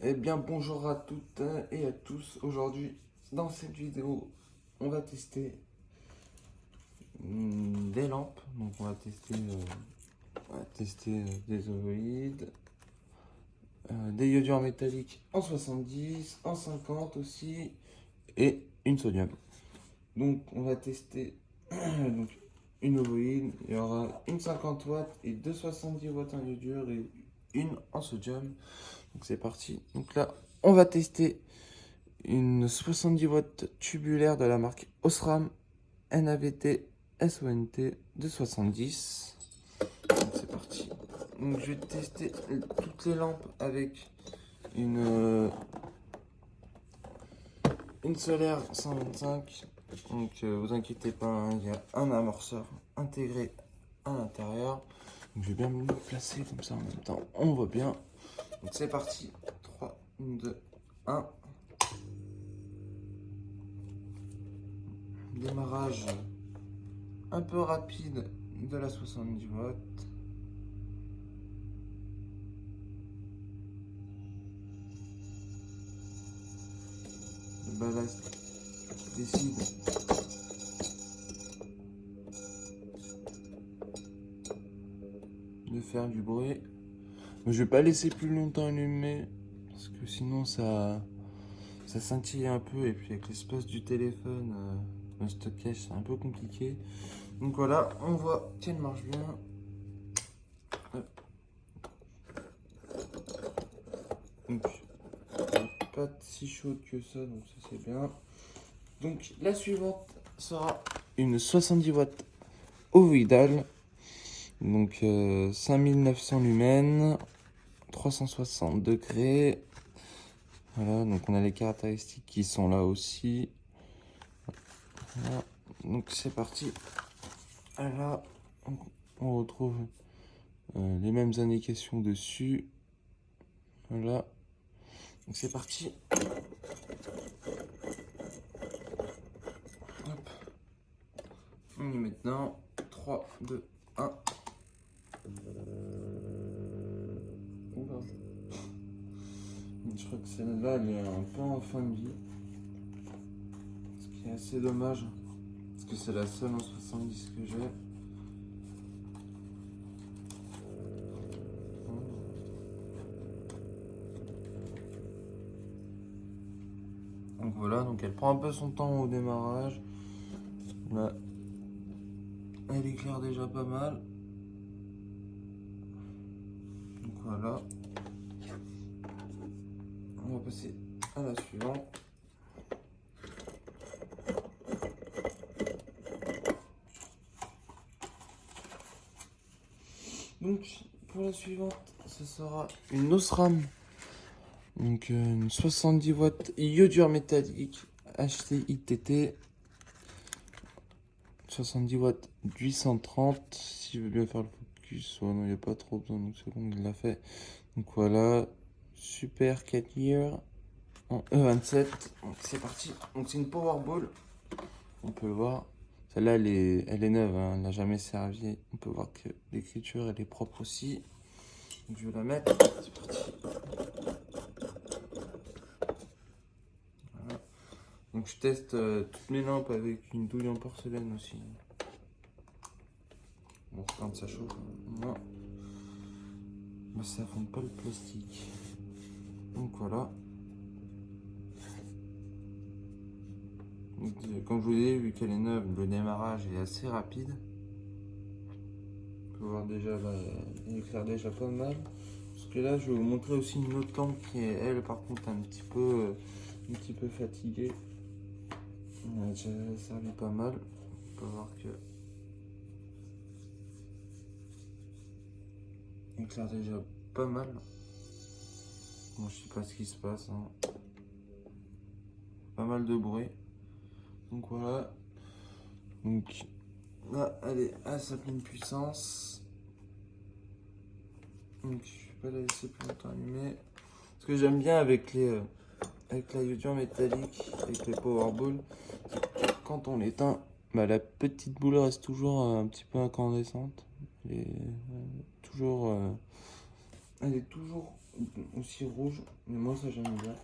Eh bien bonjour à toutes et à tous. Aujourd'hui, dans cette vidéo, on va tester des lampes. Donc on va tester des ovoïdes, des iodures métalliques en 70, en 50 aussi, et une sodium. Donc on va tester donc, une ovoïde. Il y aura une 50 watts et deux 70 watts en iodure et une en sodium. Donc c'est parti. Donc là, on va tester une 70 watts tubulaire de la marque Osram NAVT SONT de 70. Donc c'est parti. Donc je vais tester toutes les lampes avec une solaire 125. Donc vous inquiétez pas, hein, il y a un amorceur intégré à l'intérieur. Donc je vais bien me placer comme ça en même temps. On voit bien. Donc c'est parti. 3, 2, 1. Démarrage un peu rapide de la 70 watts. Le ballast décide de faire du bruit. Mais je vais pas laisser plus longtemps allumer parce que sinon ça scintille un peu, et puis avec l'espace du téléphone, le stockage c'est un peu compliqué. Donc voilà, on voit qu'elle marche bien. Hop. Donc pas si chaude que ça, donc ça c'est bien. Donc la suivante sera une 70 watts ovoïdale. Donc 5900 lumens, 360 degrés. Voilà, donc on a les caractéristiques qui sont là aussi. Voilà, donc c'est parti. Là, on retrouve les mêmes indications dessus. Voilà, donc c'est parti. Hop. On y est maintenant. 3, 2, 1. Oula. Je crois que celle-là, elle est un peu en fin de vie. Ce qui est assez dommage. Parce que c'est la seule en 70 que j'ai. Donc voilà, donc elle prend un peu son temps au démarrage. Là, elle éclaire déjà pas mal. Donc voilà. On va passer à la suivante. Donc pour la suivante, ce sera une Osram. Donc une 70 watts iodure métallique HT-ITT. 70 watts 830. Si je veux bien faire le focus, non, il n'y a pas trop besoin, donc c'est bon, il l'a fait. Donc voilà, super 4 years en E27. Donc c'est parti. Donc c'est une Powerball. On peut le voir. Celle-là, elle est neuve, hein, elle n'a jamais servi. On peut voir que l'écriture, elle est propre aussi. Donc je vais la mettre. C'est parti. Voilà. Donc je teste toutes mes lampes avec une douille en porcelaine aussi. Bon, quand ça chauffe, moi, mais ça fonde pas le plastique. Donc voilà. Donc, comme je vous ai dit, vu qu'elle est neuve, le démarrage est assez rapide. On peut voir déjà là, il éclaire déjà pas mal. Parce que là, je vais vous montrer aussi une autre lampe qui est, elle, par contre, un petit peu fatiguée. Elle a déjà servi pas mal. On peut voir que il éclaire déjà pas mal. Bon, je sais pas ce qui se passe, hein. Pas mal de bruit. Donc voilà. Donc là, elle est à sa pleine puissance. Donc je vais pas la laisser plus longtemps allumée. Ce que j'aime bien avec avec la iodure métallique, avec les Powerball, quand on l'éteint, bah, la petite boule reste toujours un petit peu incandescente. Elle est toujours aussi rouge, mais moi ça j'aime bien.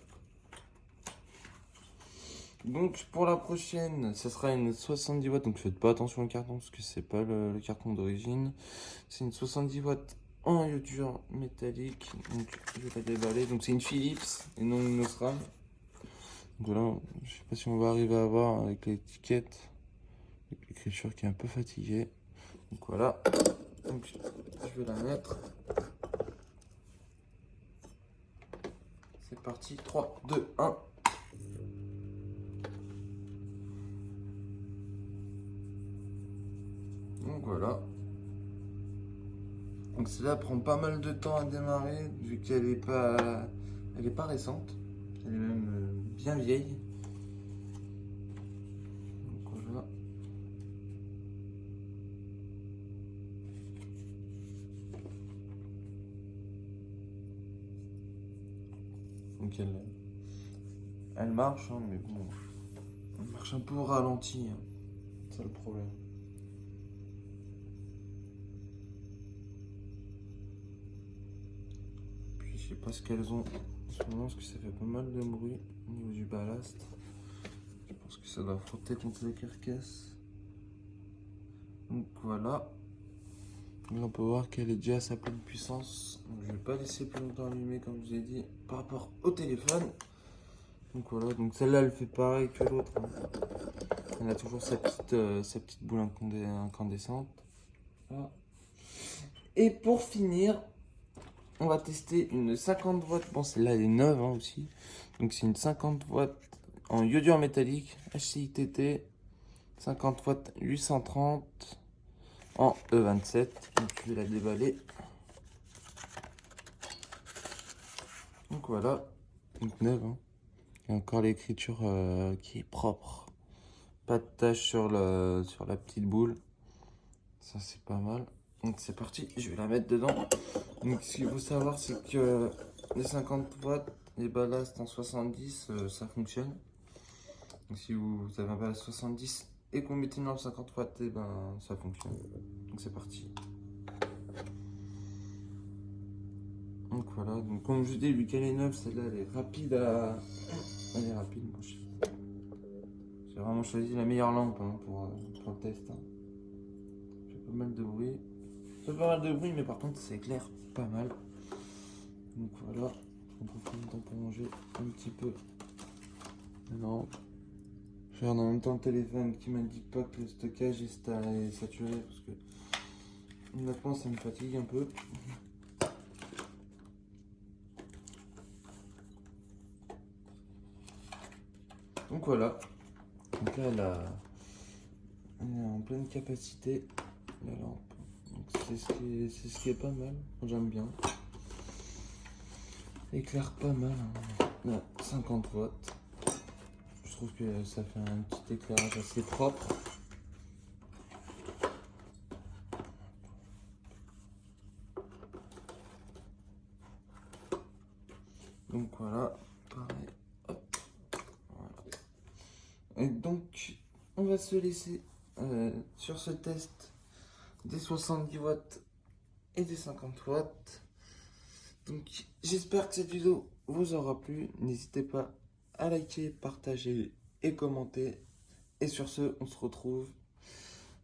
Donc pour la prochaine, ça sera une 70 watts, donc faites pas attention au carton parce que c'est pas le carton d'origine. C'est une 70 watts en iodure métallique, donc je vais la déballer. Donc c'est une Philips et non une Osram. Donc voilà, je sais pas si on va arriver à voir avec l'étiquette, avec l'écriture qui est un peu fatiguée. Donc voilà, donc je vais la mettre. C'est parti, 3, 2, 1. Donc voilà. Donc celle-là prend pas mal de temps à démarrer vu qu'elle est pas, récente. Elle est même bien vieille. Donc voilà. Donc elle marche, hein, mais bon, elle marche un peu au ralenti. Hein. C'est ça le problème. Puis je sais pas ce qu'elles ont en ce moment parce que ça fait pas mal de bruit au niveau du ballast. Je pense que ça doit frotter contre la carcasse. Donc voilà. Là, on peut voir qu'elle est déjà à sa pleine puissance. Donc, je vais pas laisser plus longtemps allumer comme je vous ai dit par rapport au téléphone. Donc voilà, donc celle-là elle fait pareil que l'autre. Hein. Elle a toujours sa petite boule incandescente. Voilà. Et pour finir, on va tester une 50 watts. Bon, celle-là elle est neuve hein, aussi. Donc c'est une 50 watts en iodure métallique HCITT. 50 watts 830 en E27. Donc je vais la déballer. Donc voilà, donc neuve. Hein. Il y a encore l'écriture qui est propre. Pas de tache sur la petite boule. Ça c'est pas mal. Donc c'est parti, je vais la mettre dedans. Donc ce qu'il faut savoir c'est que les 50 watts, les ballasts en 70, ça fonctionne. Donc si vous avez un ballast 70 et qu'on met une lampe 50 watts, et ben ça fonctionne. Donc c'est parti. Donc voilà, donc comme je vous dis, vu qu'elle est neuve, celle-là elle est rapide à. Elle est rapide, bon, j'ai vraiment choisi la meilleure lampe hein, pour le test. Hein. J'ai pas mal de bruit. Ça fait pas mal de bruit, mais par contre, ça éclaire pas mal. Donc voilà, on profite du temps pour manger un petit peu. Non. Je regarde en même temps le téléphone qui m'indique pas que le stockage est saturé parce que honnêtement, ça me fatigue un peu. Donc voilà. Donc là, elle est en pleine capacité, la lampe. C'est ce qui est pas mal, j'aime bien. Éclaire pas mal, hein. Là, 50 watts. Je trouve que ça fait un petit éclairage assez propre. Donc voilà, pareil. Hop, voilà. Et donc, on va se laisser sur ce test des 70 watts et des 50 watts. Donc j'espère que cette vidéo vous aura plu. N'hésitez pas à liker, partager et commenter. Et sur ce, on se retrouve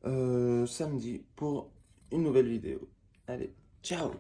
samedi pour une nouvelle vidéo. Allez, ciao!